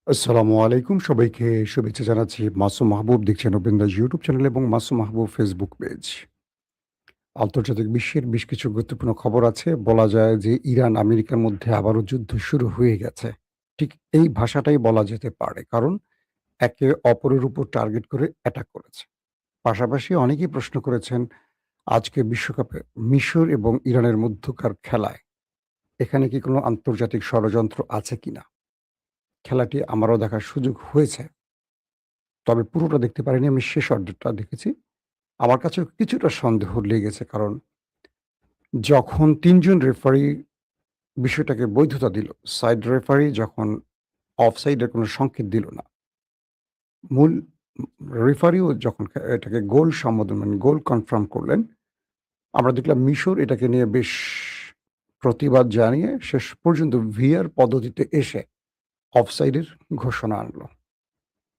আসসালামু আলাইকুম। সবাইকে শুভেচ্ছা জানাচ্ছি। মাসুম মাহবুব দেখছেন ওপেন দ্য ইউটিউব চ্যানেল এবং মাসুম মাহবুব ফেসবুক পেজ। আন্তর্জাতিক বিশ্বের বেশ কিছু গুরুত্বপূর্ণ খবর আছে। বলা যায় যে ইরান আমেরিকার মধ্যে আবারও যুদ্ধ শুরু হয়ে গেছে। ঠিক এই ভাষাটাই বলা যেতে পারে। কারণ একে অপরের উপর টার্গেট করে অ্যাটাক করেছে। পাশাপাশি অনেকেই প্রশ্ন করেছেন আজকে বিশ্বকাপে মিশর এবং ইরানের মধ্যকার খেলায় এখানে কি কোনো আন্তর্জাতিক ষড়যন্ত্র আছে কিনা? খেলাটি আমারও দেখার সুযোগ হয়েছে। তবে পুরোটা দেখতে পারিনি। আমি শেষ অর্ধটা দেখেছি। আমার কাছেও কিছুটা সন্দেহ লেগেছে। কারণ যখন ৩ জন রেফারি বিষয়টাকে বৈধতা দিল, সাইড রেফারি যখন অফসাইড এর কোনো সংকেত দিল না। মূল রেফারিও যখন এটাকে গোল সম্বোধন মানে গোল কনফার্ম করলেন, আমরা দেখলাম মিশর এটাকে নিয়ে বেশ প্রতিবাদ জানিয়ে শেষ পর্যন্ত ভিআর পদ্ধতিতে এসে অফসাইডের ঘোষণা আনল।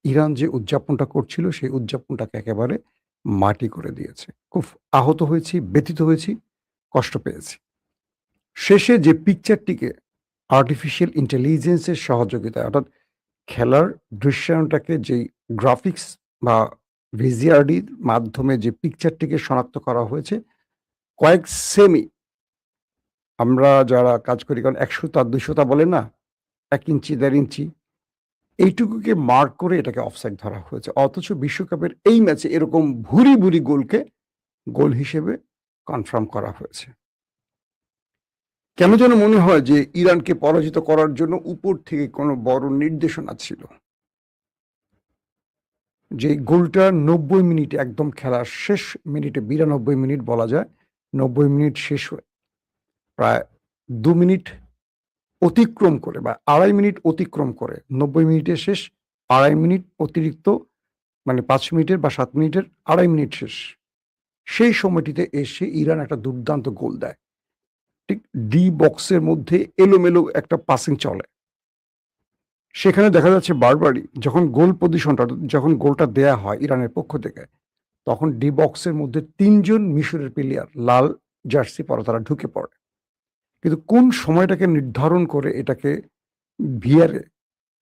ইরান যে উদযাপনটা করছিল সেই উদযাপনটাকে একেবারে মাটি করে দিয়েছে। খুব আহত হয়েছি, ব্যথিত হয়েছি, কষ্ট পেয়েছি। শেষে যে পিকচারটিকে আর্টিফিশিয়াল ইন্টেলিজেন্স এর সহযোগিতায় অর্থাৎ খেলার দৃশ্যায়নটাকে যেই গ্রাফিক্স বা ভিজিআরডির মাধ্যমে যে পিকচারটিকে শনাক্ত করা হয়েছে, কয়েক সেমি আমরা যারা কাজ করি কারণ ১০০ তা ২০০ তা বলে না? ১ ইঞ্চি, ১.৫ ইঞ্চি এইটুকুকে মার্ক করে এটাকে অফসাইড ধরা হয়েছে। অথচ বিশ্বকাপের এই ম্যাচে এরকম ভুরি, ভুরি গোলকে গোল হিসেবে কনফার্ম করা হয়েছে। কেন যেন মনে হয় যে ইরানকে পরাজিত করার জন্য উপর থেকে কোনো বড় নির্দেশনা ছিল। যে গোলটা ৯০ মিনিটে একদম খেলার শেষ মিনিটে ৯২ মিনিট বলা যায়। ৯০ মিনিট শেষ হয়ে প্রায় ২ মিনিট অতিক্রম করে বা ২.৫ মিনিট অতিক্রম করে ৯০ মিনিটের শেষ ২.৫ মিনিট অতিরিক্ত মানে ৫ মিনিটের বা ৭ মিনিটের ২.৫ মিনিট শেষ। সেই সময়টিতে এসে ইরান একটা দুর্দান্ত গোল দেয়। ঠিক ডি বক্সের মধ্যে এলোমেলো একটা পাসিং চলে। সেখানে দেখা যাচ্ছে বারবারই যখন গোল পজিশনটা যখন গোলটা দেয়া হয় ইরানের পক্ষ থেকে, তখন ডি বক্সের মধ্যে ৩ জন মিশরের প্লেয়ার লাল জার্সি পরা তারা ঢুকে পড়ে। কিন্তু কোন সময়টাকে নির্ধারণ করে এটাকে ভিআর এ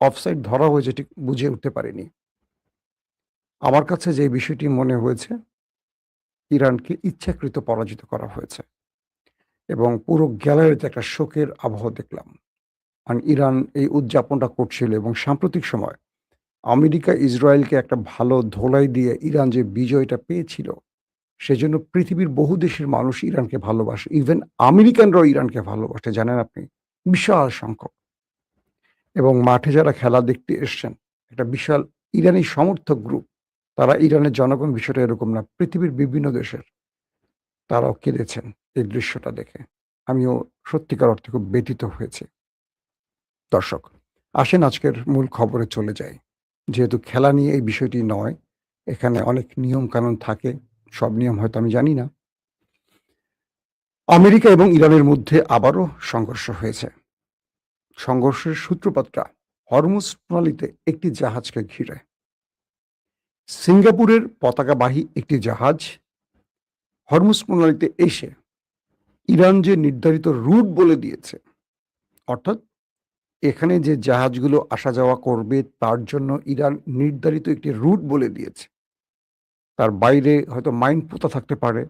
অফসাইড ধরা হয়েছে ঠিক বুঝে উঠতে পারিনি। আমার কাছে যে বিষয়টি মনে হয়েছে, ইরানকে ইচ্ছাকৃত পরাজিত করা হয়েছে এবং পুরো গ্যালারিতে একটা শোকের আবহ দেখলাম। কারণ ইরান এই উদযাপনটা করছিল এবং সাম্প্রতিক সময় আমেরিকা ইসরায়েলকে একটা ভালো ধোলাই দিয়ে ইরান যে বিজয়টা পেয়েছিল, সেজন্য পৃথিবীর বহু দেশের মানুষ ইরানকে ভালোবাসে। ইভেন আমেরিকানরাও ইরানকে ভালোবাসে জানেন আপনি? বিশাল সংখ্যক এবং মাঠে যারা খেলা দেখতে এসছেন, একটা বিশাল ইরানি সমর্থক গ্রুপ। তারা ইরানের জনগণ বিষয়টা এরকম না। পৃথিবীর বিভিন্ন দেশের তারাও কেঁদেছেন এই দৃশ্যটা দেখে। আমিও সত্যিকার অর্থে খুব ব্যথিত হয়েছি। দর্শক, আসেন আজকের মূল খবরে চলে যাই। যেহেতু খেলা নিয়ে এই বিষয়টি নয়, এখানে অনেক নিয়ম-কানুন থাকে। সব নিয়ম হয়তো আমি জানি না। আমেরিকা এবং ইরানের মধ্যে আবারও সংঘর্ষ হয়েছে। সংঘর্ষের সূত্রপাতটা হরমুজ প্রণালীতে একটি জাহাজকে ঘিরে। সিঙ্গাপুরের পতাকাবাহী একটি জাহাজ হরমুজ প্রণালীতে এসে ইরান যে নির্ধারিত রুট বলে দিয়েছে, অর্থাৎ এখানে যে জাহাজগুলো আসা যাওয়া করবে তার জন্য ইরান নির্ধারিত একটি রুট বলে দিয়েছে। তার বাইরে হয়তো মাইন পোতা থাকতে পারে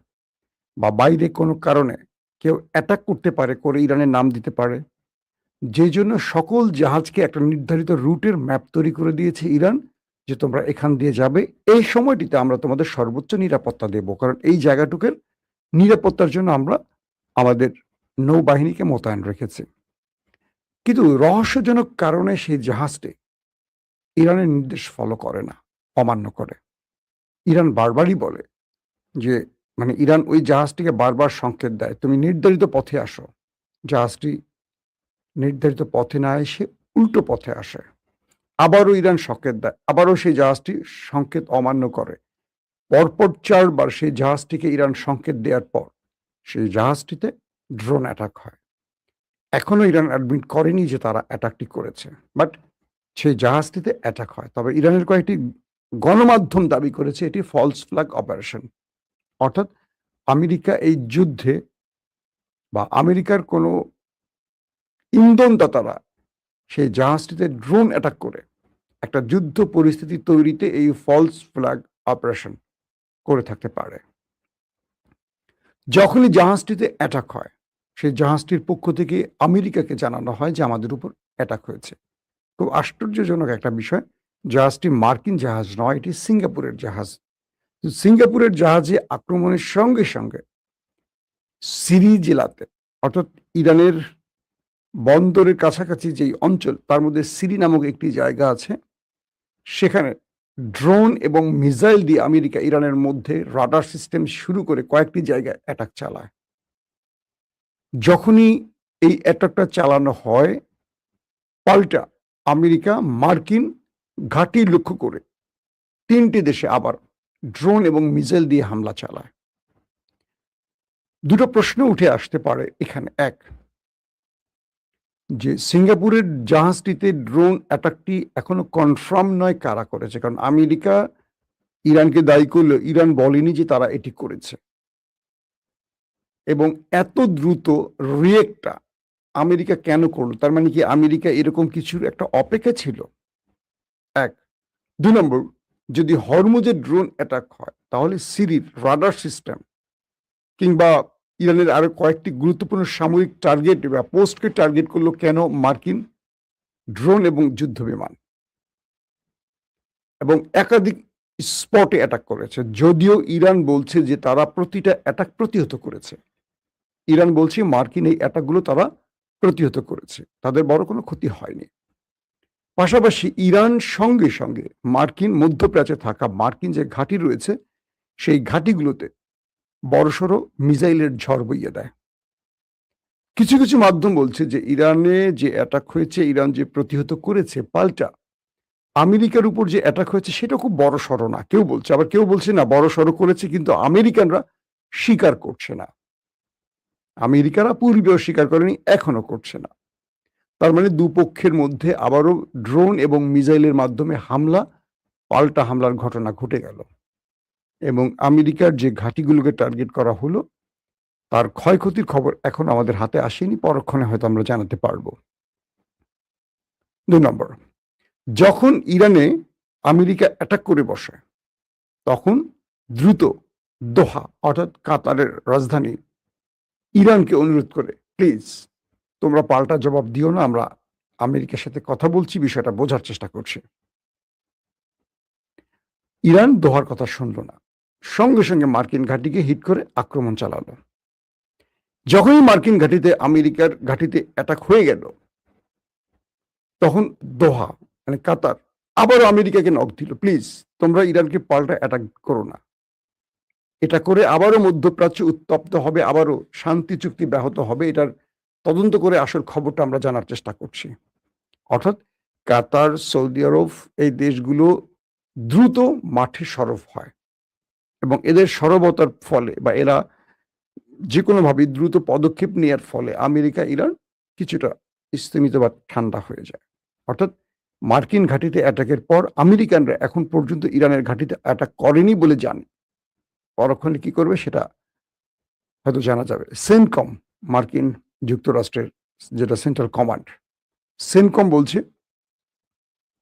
বা বাইরে কোনো কারণে কেউ অ্যাটাক করতে পারে, করে ইরানের নাম দিতে পারে। যেজন্য সকল জাহাজকে একটা নির্ধারিত রুটের ম্যাপ তৈরি করে দিয়েছে ইরান যে, "তোমরা এখান দিয়ে যাবে। এই সময়টিতে আমরা তোমাদের সর্বোচ্চ নিরাপত্তা দেব।" কারণ এই জায়গাটুকুর নিরাপত্তার জন্য আমরা আমাদের নৌবাহিনীকে মোতায়েন রেখেছি। কিন্তু রহস্যজনক কারণে সেই জাহাজটি ইরানের নির্দেশ ফলো করে না, অমান্য করে। ইরান বারবারই বলে যে মানে ইরান ওই জাহাজটিকে বারবার সংকেত দেয়, "তুমি নির্ধারিত পথে আসো।" জাহাজটি নির্ধারিত পথে না এসে উল্টো পথে আসে। আবারও ইরান সংকেত দেয়। আবারও সেই জাহাজটি সংকেত অমান্য করে। পরপর ৪ বার সেই জাহাজটিকে ইরান সংকেত দেওয়ার পর সেই জাহাজটিতে ড্রোন অ্যাটাক হয়। এখনো ইরান অ্যাডমিট করেনি যে তারা অ্যাটাকটি করেছে। বাট সেই জাহাজটিতে অ্যাটাক হয়। তবে ইরানের কয়েকটি গণমাধ্যম দাবি করেছে এটি ফলস ফ্ল্যাগ অপারেশন। অর্থাৎ আমেরিকা এই যুদ্ধে বা আমেরিকার কোনো ইন্ধনদাতারা সেই জাহাজটিতে ড্রোন অ্যাটাক করে একটা যুদ্ধ পরিস্থিতি তৈরিতে এই ফলস ফ্ল্যাগ অপারেশন করে থাকতে পারে। যখনই জাহাজটিতে অ্যাটাক হয়, সেই জাহাজটির পক্ষ থেকে আমেরিকাকে জানানো হয় যে আমাদের উপর অ্যাটাক হয়েছে। খুব আশ্চর্যজনক একটা বিষয়, জাহাজটি মার্কিন জাহাজ নয়, এটি সিঙ্গাপুরের জাহাজ। সিঙ্গাপুরের জাহাজে আক্রমণের সঙ্গে সঙ্গে সিরি জেলাতে, অর্থাৎ ইরানের বন্দরের কাছাকাছি যেই অঞ্চল, তার মধ্যে সিরি নামক একটি জায়গা আছে, সেখানে ড্রোন এবং মিসাইল দিয়ে আমেরিকা ইরানের মধ্যে রাডার সিস্টেম শুরু করে কয়েকটি জায়গায় অ্যাটাক চালায়। যখনই এই অ্যাটাকটা চালানো হয়, পাল্টা আমেরিকা মার্কিন ঘাঁটি লক্ষ্য করে ৩টি দেশে আবার ড্রোন এবং মিসাইল দিয়ে হামলা চালায়। দুটো প্রশ্ন উঠে আসতে পারে এখানে। এক, যে সিঙ্গাপুরের জাহাজটিতে ড্রোন অ্যাটাকটি এখনো কনফার্ম নয় কারা করেছে, কারণ আমেরিকা ইরানকে দায়ী করলে ইরান বলেনি যে তারা এটি করেছে। এবং এত দ্রুত রিয়েক্টটা আমেরিকা কেন করলো? তার মানে কি আমেরিকা এরকম কিছুর একটা অপেক্ষা ছিল? এক। ২ নম্বর, যদি হরমুজে ড্রোন অ্যাটাক হয়, তাহলে সিরির রাডার সিস্টেম কিংবা ইরানের আরো কয়েকটি গুরুত্বপূর্ণ সামরিক টার্গেট বা পোস্টকে টার্গেট করলো কেন মার্কিন ড্রোন এবং যুদ্ধ বিমান? এবং একাধিক স্পটে অ্যাটাক করেছে, যদিও ইরান বলছে যে তারা প্রতিটা অ্যাটাক প্রতিহত করেছে। ইরান বলছে মার্কিন এই অ্যাটাকগুলো তারা প্রতিহত করেছে, তাদের বড় কোনো ক্ষতি হয়নি। পাশাপাশি ইরান সঙ্গে সঙ্গে মার্কিন মধ্যপ্রাচ্যে থাকা মার্কিন যে ঘাঁটি রয়েছে, সেই ঘাঁটিগুলোতে বড়সড় মিসাইলের ঝড় বইয়ে দেয়। কিছু কিছু মাধ্যম বলছে যে ইরানে যে অ্যাটাক হয়েছে, ইরান যে প্রতিহত করেছে, পাল্টা আমেরিকার উপর যে অ্যাটাক হয়েছে সেটা খুব বড়সড় না, কেউ বলছে। আবার কেউ বলছে না, বড়সড় করেছে, কিন্তু আমেরিকানরা স্বীকার করছে না। আমেরিকারা পূর্বেও স্বীকার করেনি, এখনো করছে না। তার মানে দুপক্ষের মধ্যে আবারও ড্রোন এবং মিসাইলের মাধ্যমে হামলা, পাল্টা হামলার ঘটনা ঘটে গেল। এবং আমেরিকার যে ঘাঁটিগুলোকে টার্গেট করা হলো, তার ক্ষয়ক্ষতির খবর এখন আমাদের হাতে আসেনি, পরক্ষণে হয়তো আমরা জানাতে পারবো। ২ নম্বর, যখন ইরানে আমেরিকা অ্যাটাক করে বসে, তখন দ্রুত দোহা, অর্থাৎ কাতারের রাজধানী, ইরানকে অনুরোধ করে, প্লিজ তোমরা পাল্টা জবাব দিও না, আমরা আমেরিকার সাথে কথা বলছি, বিষয়টা বোঝার চেষ্টা করছি। ইরান দোহার কথা শুনল না, সঙ্গে সঙ্গে মার্কিন ঘাঁটিকে হিট করে আক্রমণ চালালো। যখনই মার্কিন ঘাঁটিতে আমেরিকার ঘাঁটিতে অ্যাটাক হয়ে গেল, তখন দোহা মানে কাতার আবারও আমেরিকাকে নক দিল, প্লিজ তোমরা ইরানকে পাল্টা অ্যাটাক করো না। এটা করে আবারও মধ্যপ্রাচ্য উত্তপ্ত হবে, আবারও শান্তি চুক্তি ব্যাহত হবে। এটার তদন্ত করে আসল খবরটা আমরা জানার চেষ্টা করছি। অর্থাৎ কাতার, সৌদি আরব, এই দেশগুলো দ্রুত মাঠে সরব হয় এবং এদের সরবতার ফলে বা এরা যে কোনোভাবে দ্রুত পদক্ষেপ নেওয়ার ফলে আমেরিকা ইরান কিছুটা স্থিমিত বা ঠান্ডা হয়ে যায়। অর্থাৎ মার্কিন ঘাঁটিতে অ্যাটাকের পর আমেরিকানরা এখন পর্যন্ত ইরানের ঘাঁটিতে অ্যাটাক করেনি বলে জানে। পরক্ষণে কি করবে সেটা হয়তো জানা যাবে। সেনকম, মার্কিন যুক্তরাষ্ট্রের যেটা সেন্ট্রাল কমান্ড, সেনকম বলছে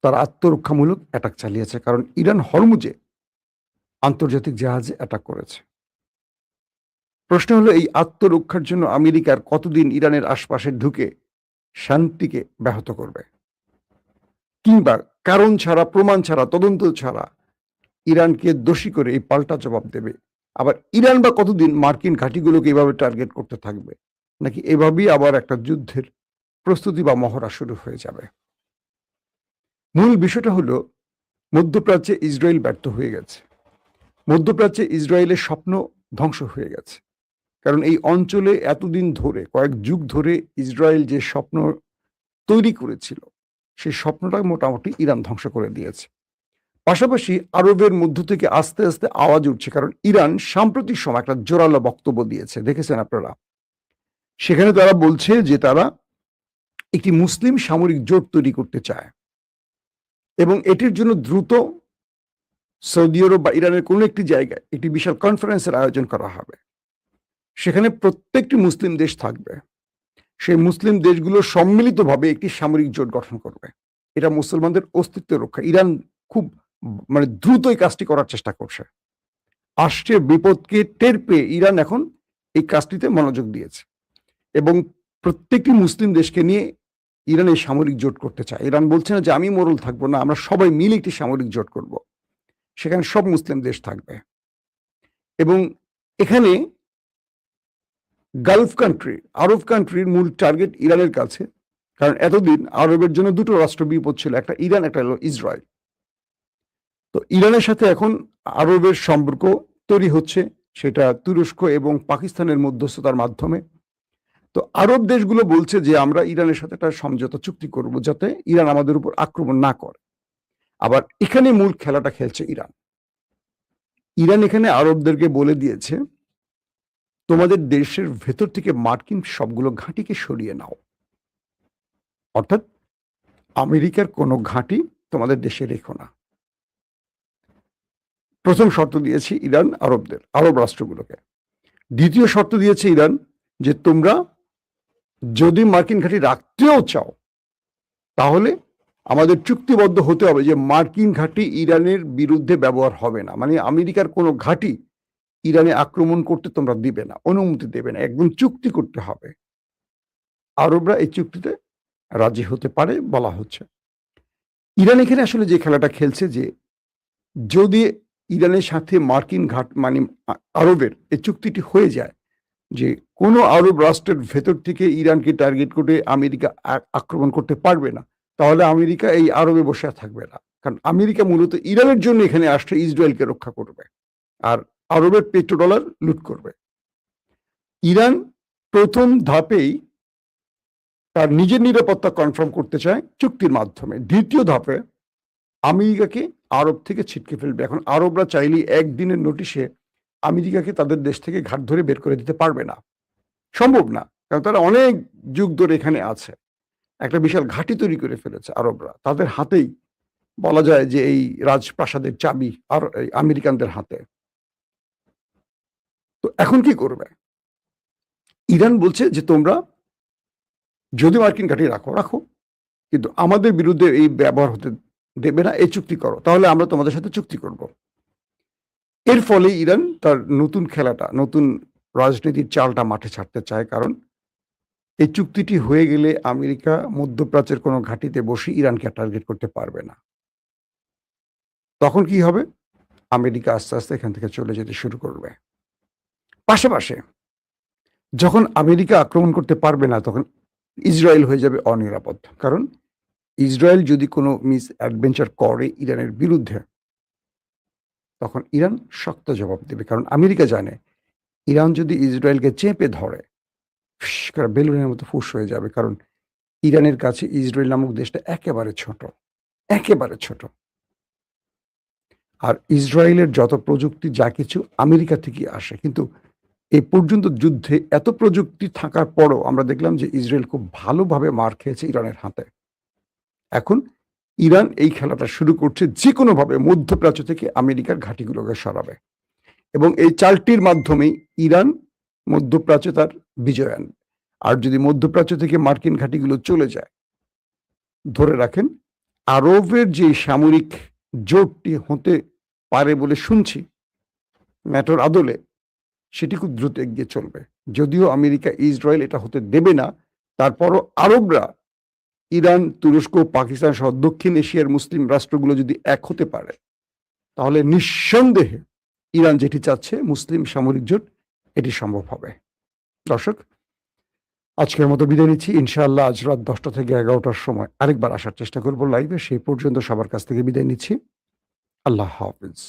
তারা আত্মরক্ষামূলক অ্যাটাক চালিয়েছে, কারণ ইরান হরমুজে আন্তর্জাতিক জাহাজে অ্যাটাক করেছে। প্রশ্ন হলো, এই আত্মরক্ষার জন্য আমেরিকার কতদিন ইরানের আশপাশে ঢুকে শান্তিকে ব্যাহত করবে, কিংবা কারণ ছাড়া, প্রমাণ ছাড়া, তদন্ত ছাড়া ইরানকে দোষী করে এই পাল্টা জবাব দেবে? আবার ইরান বা কতদিন মার্কিন ঘাঁটিগুলোকে এভাবে টার্গেট করতে থাকবে, নাকি এভাবেই আবার একটা যুদ্ধের প্রস্তুতি বা মহড়া শুরু হয়ে যাবে? মূল বিষয়টা হলো, মধ্যপ্রাচ্যে ইসরায়েল ব্যর্থ হয়ে গেছে। মধ্যপ্রাচ্যে ইসরায়েলের স্বপ্ন ধ্বংস হয়ে গেছে, কারণ এই অঞ্চলে এতদিন ধরে, কয়েক যুগ ধরে ইসরায়েল যে স্বপ্ন তৈরি করেছিল, সেই স্বপ্নটা মোটামুটি ইরান ধ্বংস করে দিয়েছে। পাশাপাশি আরবের মধ্য থেকে আস্তে আস্তে আওয়াজ উঠছে, কারণ ইরান সাম্প্রতিক সময় একটা জোরালো বক্তব্য দিয়েছে, দেখেছেন আপনারা। সেখানে তারা বলছে যে তারা একটি মুসলিম সামরিক জোট তৈরি করতে চায় এবং এটির জন্য দ্রুত সৌদি আরব বা ইরানের কোনো একটি জায়গায় একটি বিশাল কনফারেন্সের আয়োজন করা হবে। সেখানে প্রত্যেকটি মুসলিম দেশ থাকবে, সেই মুসলিম দেশগুলো সম্মিলিতভাবে একটি সামরিক জোট গঠন করবে এটা মুসলমানদের অস্তিত্বের রক্ষা। ইরান খুব মানে দ্রুত এই কাজটি করার চেষ্টা করছে। আসছে বিপদকে টের পেয়ে ইরান এখন এই কাজটিতে মনোযোগ দিয়েছে এবং প্রত্যেকটি মুসলিম দেশকে নিয়ে ইরান এই সামরিক জোট করতে চায়। ইরান বলছে না যে আমি মোরল থাকবো না, আমরা সবাই মিলে একটি সামরিক জোট করব। সেখানে সব মুসলিম দেশ থাকবে এবং এখানে গালফ কান্ট্রি, আরব কান্ট্রির মূল টার্গেট ইরানের কাছে, কারণ এতদিন আরবের জন্য দুটো রাষ্ট্র বিপদ ছিল, একটা ইরান, একটা হলো ইসরায়েল। তো ইরানের সাথে এখন আরবের সম্পর্ক তৈরি হচ্ছে, সেটা তুরস্ক এবং পাকিস্তানের মধ্যস্থতার মাধ্যমে। তো আরব দেশগুলো বলছে যে আমরা ইরানের সাথে একটা সমঝোতা চুক্তি করব যাতে ইরান আমাদের উপর আক্রমণ না করে। আবার এখানে মূল খেলাটা খেলছে ইরান। ইরান এখানে আরবদেরকে বলে দিয়েছে তোমাদের দেশের ভেতর থেকে মার্কিন সবগুলো ঘাঁটিকে সরিয়ে নাও, অর্থাৎ আমেরিকার কোনো ঘাঁটি তোমাদের দেশে রেখো না। প্রথম শর্ত দিয়েছে ইরান আরবদের, আরব রাষ্ট্রগুলোকে। দ্বিতীয় শর্ত দিয়েছে ইরান যে তোমরা যদি মার্কিন ঘাঁটি রাখতেও চাও তাহলে আমাদের চুক্তিবদ্ধ হতে হবে যে মার্কিন ঘাঁটি ইরানের বিরুদ্ধে ব্যবহার হবে না, মানে আমেরিকার কোনো ঘাঁটি ইরানে আক্রমণ করতে তোমরা দিবে না, অনুমতি দেবে না, একদম চুক্তি করতে হবে। আরবরা এই চুক্তিতে রাজি হতে পারে বলা হচ্ছে। ইরান এখানে আসলে যে খেলাটা খেলছে যে যদি ইরানের সাথে মার্কিন ঘাট মানে আরবের এই চুক্তিটি হয়ে যায় যে কোনো আরব রাষ্ট্রের ভেতর থেকে ইরানকে টার্গেট করে আমেরিকা আক্রমণ করতে পারবে না, তাহলে আমেরিকা এই আরবে বসে থাকবে না। কারণ আমেরিকা মূলত ইরানের জন্য এখানে আসছে ইসরায়েলকে রক্ষা করবে আর আরবের পেট্রোডলার লুট করবে। ইরান প্রথম ধাপেই তার নিজের নিরাপত্তা কনফার্ম করতে চায় চুক্তির মাধ্যমে। দ্বিতীয় ধাপে আমেরিকাকে আরব থেকে ছিটকে ফেলবে। এখন আরবরা চাইলেই একদিনের নোটিশে আমেরিকাকে তাদের দেশ থেকে ঘাট ধরে বের করে দিতে পারবে না, সম্ভব না, কারণ তারা অনেক যুগ ধরে এখানে আছে, একটা বিশাল ঘাঁটি তৈরি করে ফেলেছে আরবরা। তাদের হাতেই বলা যায় যে এই রাজপ্রাসাদের চাবি আর আমেরিকানদের হাতে। তো এখন কি করবে? ইরান বলছে যে তোমরা যদি মার্কিন ঘাঁটি রাখো রাখো, কিন্তু আমাদের বিরুদ্ধে এই ব্যবহার হতে দেবে না, এই চুক্তি করো, তাহলে আমরা তোমাদের সাথে চুক্তি করব। এর ফলে ইরান তার নতুন খেলাটা, নতুন রাজনীতির চালটা মাঠে ছাড়তে চায়, কারণ এই চুক্তিটি হয়ে গেলে আমেরিকা মধ্যপ্রাচ্যের কোনো ঘাঁটিতে বসে ইরানকে টার্গেট করতে পারবে না। তখন কি হবে? আমেরিকা আস্তে আস্তে এখান থেকে চলে যেতে শুরু করবে। পাশাপাশি যখন আমেরিকা আক্রমণ করতে পারবে না তখন ইসরায়েল হয়ে যাবে অনিরাপদ, কারণ ইসরায়েল যদি কোনো মিস অ্যাডভেঞ্চার করে ইরানের বিরুদ্ধে তখন ইরান শক্ত জবাব দেবে, কারণ আমেরিকা জানে ইরান যদি ইসরায়েলকে চেপে ধরে বেলুনের মতো ফুস হয়ে যাবে, কারণ ইরানের কাছে ইসরায়েল নামক দেশটা একেবারে ছোট, একেবারে ছোট। আর ইসরায়েলের যত প্রযুক্তি যা কিছু আমেরিকা থেকেই আসে, কিন্তু এই পর্যন্ত যুদ্ধে এত প্রযুক্তি থাকার পরও আমরা দেখলাম যে ইসরায়েল খুব ভালোভাবে মার খেয়েছে ইরানের হাতে। এখন ইরান এই খেলাটা শুরু করছে, যে কোনোভাবে মধ্যপ্রাচ্য থেকে আমেরিকার ঘাঁটিগুলোকে সরাবে এবং এই চালটির মাধ্যমেই ইরান মধ্যপ্রাচ্যে তার বিজয় আনবে। আর যদি মধ্যপ্রাচ্য থেকে মার্কিন ঘাঁটিগুলো চলে যায়, ধরে রাখেন আরবের যে সামরিক জোটটি হতে পারে বলে শুনছি ন্যাটোর আদলে, সেটি খুব দ্রুত এগিয়ে চলবে। যদিও আমেরিকা ইসরায়েল এটা হতে দেবে না, তারপরও আরবরা ইরান, তুরস্ক, পাকিস্তান সহ দক্ষিণ এশিয়ার মুসলিম রাষ্ট্রগুলো যদি এক হতে পারে তাহলে নিঃসন্দেহে ইরান যেটি চাচ্ছে মুসলিম সামরিক জোট, এটি সম্ভব হবে। দর্শক, আজকের মতো বিদায় নিচ্ছি। ইনশাআল্লাহ আজ রাত 10টা থেকে 11টার সময় আরেকবার আসার চেষ্টা করবো লাইভে। সেই পর্যন্ত সবার কাছ থেকে বিদায় নিচ্ছি। আল্লাহ হাফিজ।